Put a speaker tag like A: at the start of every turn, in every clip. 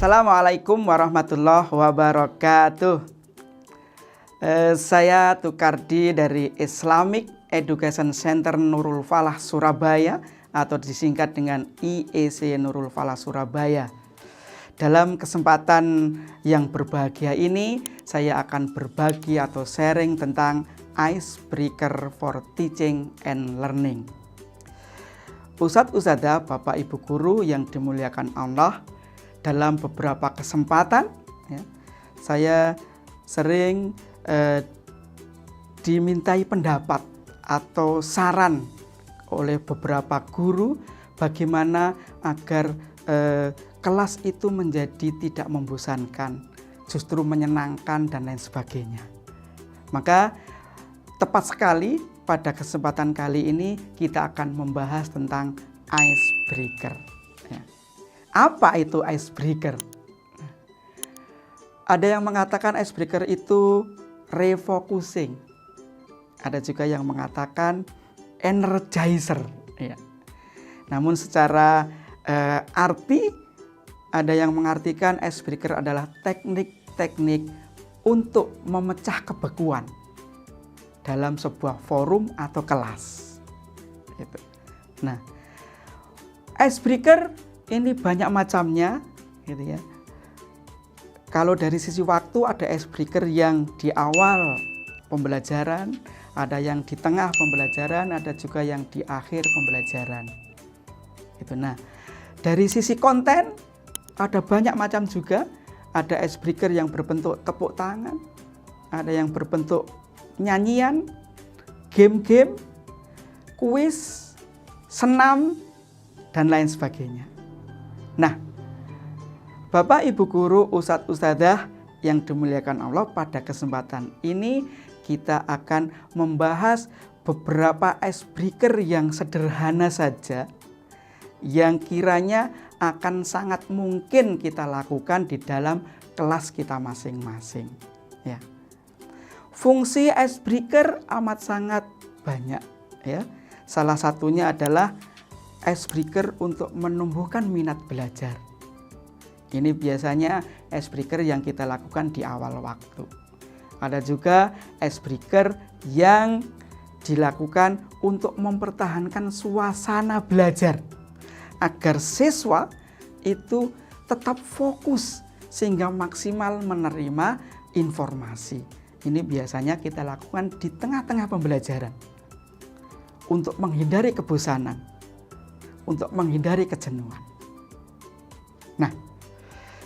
A: Assalamualaikum warahmatullahi wabarakatuh. Saya Tukardi dari Islamic Education Center Nurul Falah Surabaya atau disingkat dengan IEC Nurul Falah Surabaya. Dalam kesempatan yang berbahagia ini, saya akan berbagi atau sharing tentang icebreaker for teaching and learning. Ustadz-ustadzah, Bapak Ibu Guru yang dimuliakan Allah, dalam beberapa kesempatan saya sering dimintai pendapat atau saran oleh beberapa guru bagaimana agar kelas itu menjadi tidak membosankan, justru menyenangkan dan lain sebagainya. Maka tepat sekali pada kesempatan kali ini kita akan membahas tentang icebreaker. Apa itu icebreaker? Ada yang mengatakan icebreaker itu refocusing. Ada juga yang mengatakan energizer. Namun secara arti ada yang mengartikan icebreaker adalah teknik-teknik untuk memecah kebekuan dalam sebuah forum atau kelas. Nah, icebreaker ini banyak macamnya, gitu ya. Kalau dari sisi waktu ada icebreaker yang di awal pembelajaran, ada yang di tengah pembelajaran, ada juga yang di akhir pembelajaran. Gitu. Nah, dari sisi konten ada banyak macam juga. Ada icebreaker yang berbentuk tepuk tangan, ada yang berbentuk nyanyian, game-game, kuis, senam, dan lain sebagainya. Nah, Bapak Ibu Guru, Ustadz-ustadzah yang dimuliakan Allah, pada kesempatan ini kita akan membahas beberapa icebreaker yang sederhana saja yang kiranya akan sangat mungkin kita lakukan di dalam kelas kita masing-masing. Ya. Fungsi icebreaker amat sangat banyak. Ya. Salah satunya adalah icebreaker untuk menumbuhkan minat belajar. Ini biasanya icebreaker yang kita lakukan di awal waktu. Ada juga icebreaker yang dilakukan untuk mempertahankan suasana belajar agar siswa itu tetap fokus sehingga maksimal menerima informasi. Ini biasanya kita lakukan di tengah-tengah pembelajaran untuk menghindari kebosanan, untuk menghindari kejenuhan. Nah,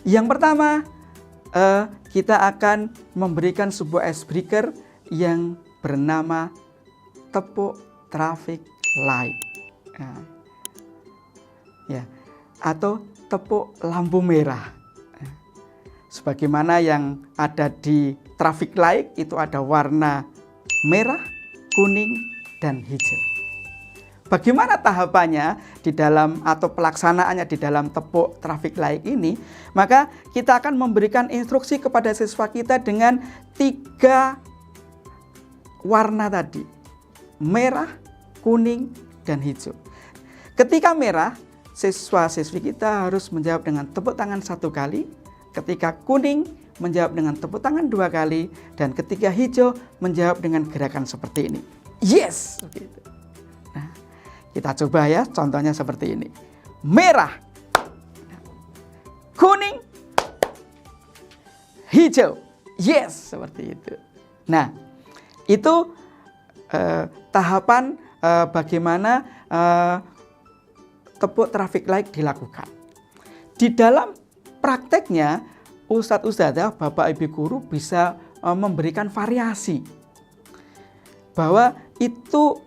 A: yang pertama kita akan memberikan sebuah icebreaker yang bernama tepuk traffic light, atau tepuk lampu merah. Sebagaimana yang ada di traffic light itu ada warna merah, kuning, dan hijau. Bagaimana tahapannya di dalam atau pelaksanaannya di dalam tepuk traffic light ini? Maka kita akan memberikan instruksi kepada siswa kita dengan 3 warna tadi. Merah, kuning, dan hijau. Ketika merah, siswa-siswi kita harus menjawab dengan tepuk tangan 1 kali. Ketika kuning, menjawab dengan tepuk tangan 2 kali. Dan ketika hijau, menjawab dengan gerakan seperti ini. Yes! Begitu. Nah, kita coba ya, contohnya seperti ini. Merah, kuning, hijau. Yes, seperti itu. Nah, itu tahapan bagaimana tepuk traffic light dilakukan. Di dalam prakteknya, Ustadz-ustadzah, Bapak Ibu Guru bisa memberikan variasi. Bahwa itu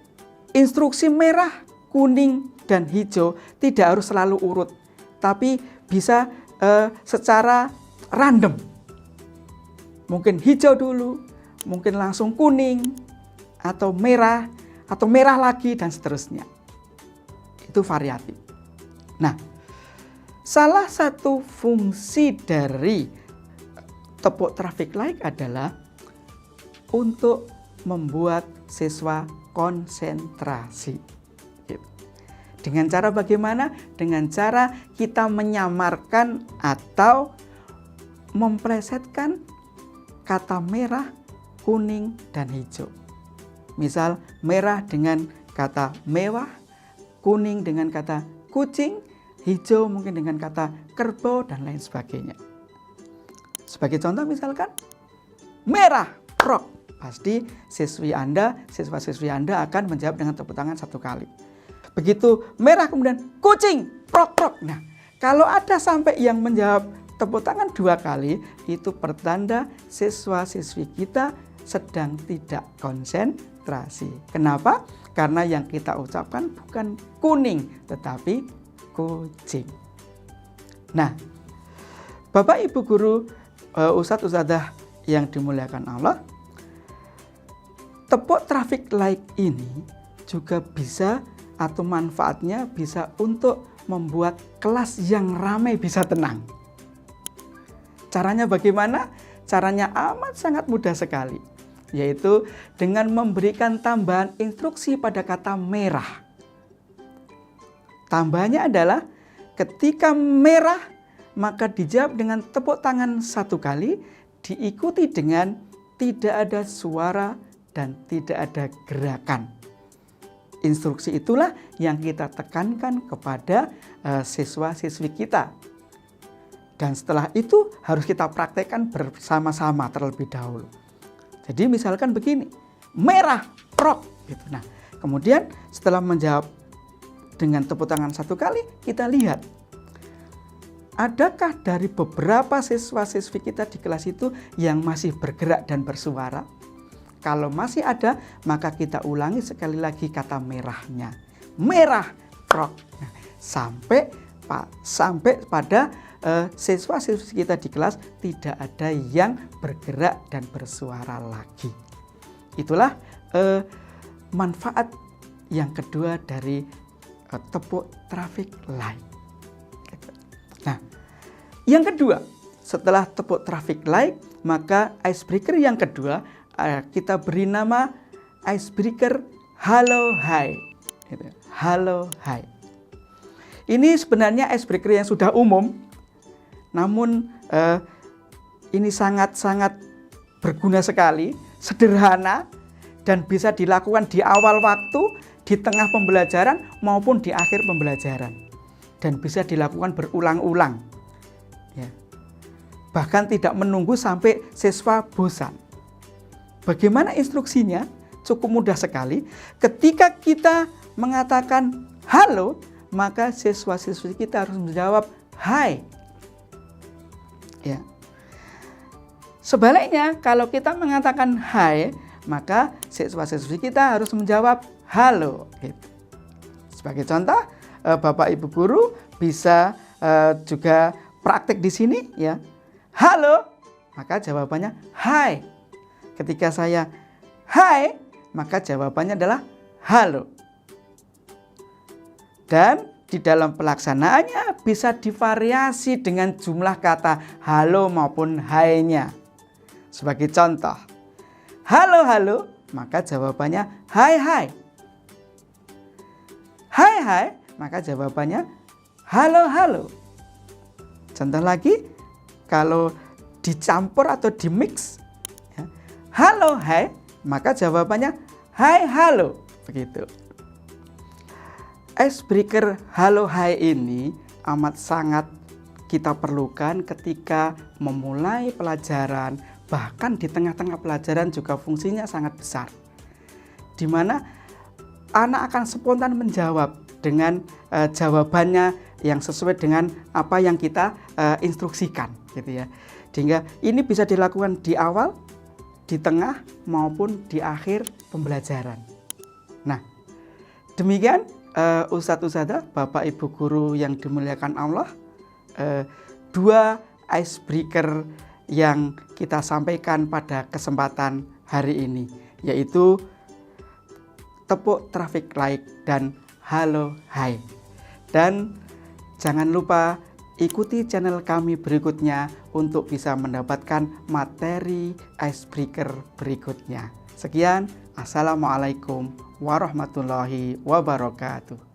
A: instruksi merah, kuning, dan hijau tidak harus selalu urut, tapi bisa secara random. Mungkin hijau dulu, mungkin langsung kuning, atau merah lagi, dan seterusnya. Itu variatif. Nah, salah satu fungsi dari tepuk traffic light adalah untuk membuat siswa konsentrasi. Dengan cara bagaimana? Dengan cara kita menyamarkan atau memplesetkan kata merah, kuning, dan hijau. Misal merah dengan kata mewah, kuning dengan kata kucing, hijau mungkin dengan kata kerbau, dan lain sebagainya. Sebagai contoh misalkan merah, prok. Pasti siswa-siswi Anda akan menjawab dengan tepuk tangan 1 kali. Begitu merah kemudian kucing, prok, prok. Nah, kalau ada sampai yang menjawab tepuk tangan 2 kali, itu pertanda siswa-siswi kita sedang tidak konsentrasi. Kenapa? Karena yang kita ucapkan bukan kuning, tetapi kucing. Nah, Bapak Ibu guru, Ustadz Ustadzah yang dimuliakan Allah, tepuk traffic light ini juga bisa atau manfaatnya bisa untuk membuat kelas yang ramai bisa tenang. Caranya bagaimana? Caranya amat sangat mudah sekali, yaitu dengan memberikan tambahan instruksi pada kata merah. Tambahannya adalah ketika merah maka dijawab dengan tepuk tangan 1 kali, diikuti dengan tidak ada suara dan tidak ada gerakan. Instruksi itulah yang kita tekankan kepada siswa-siswi kita. Dan setelah itu harus kita praktekkan bersama-sama terlebih dahulu. Jadi misalkan begini, merah, prok. Gitu. Nah, kemudian setelah menjawab dengan tepuk tangan 1 kali, kita lihat adakah dari beberapa siswa-siswi kita di kelas itu yang masih bergerak dan bersuara? Kalau masih ada, maka kita ulangi sekali lagi kata merahnya. Merah, prok. Nah, sampai pada siswa-siswi kita di kelas tidak ada yang bergerak dan bersuara lagi. Itulah manfaat yang kedua dari tepuk traffic light. Nah, yang kedua, setelah tepuk traffic light, maka icebreaker yang kedua kita beri nama icebreaker halo hai. Halo hai. Ini sebenarnya icebreaker yang sudah umum, namun ini sangat-sangat berguna sekali, sederhana, dan bisa dilakukan di awal waktu, di tengah pembelajaran, maupun di akhir pembelajaran. Dan bisa dilakukan berulang-ulang. Ya. Bahkan tidak menunggu sampai siswa bosan. Bagaimana instruksinya? Cukup mudah sekali. Ketika kita mengatakan halo, maka siswa-siswi kita harus menjawab hai. Ya. Sebaliknya, kalau kita mengatakan hai, maka siswa-siswi kita harus menjawab halo. Gitu. Sebagai contoh, Bapak Ibu guru bisa juga praktek di sini, ya. Halo, maka jawabannya hai. Ketika saya hai, maka jawabannya adalah halo. Dan di dalam pelaksanaannya bisa divariasi dengan jumlah kata halo maupun hai-nya. Sebagai contoh, halo halo, maka jawabannya hai hai. Hai hai, maka jawabannya halo halo. Contoh lagi, kalau dicampur atau dimix, ya, halo hai, maka jawabannya hai halo. Begitu. Icebreaker halo hai ini amat sangat kita perlukan ketika memulai pelajaran, bahkan di tengah-tengah pelajaran juga fungsinya sangat besar. Di mana anak akan spontan menjawab dengan jawabannya yang sesuai dengan apa yang kita instruksikan, gitu ya. Sehingga ini bisa dilakukan di awal, di tengah maupun di akhir pembelajaran. Nah, demikian Ustadz Ustadzah, Bapak Ibu guru yang dimuliakan Allah, 2 icebreaker yang kita sampaikan pada kesempatan hari ini, yaitu tepuk traffic light dan halo hai. Dan jangan lupa ikuti channel kami berikutnya untuk bisa mendapatkan materi icebreaker berikutnya. Sekian, Assalamualaikum warahmatullahi wabarakatuh.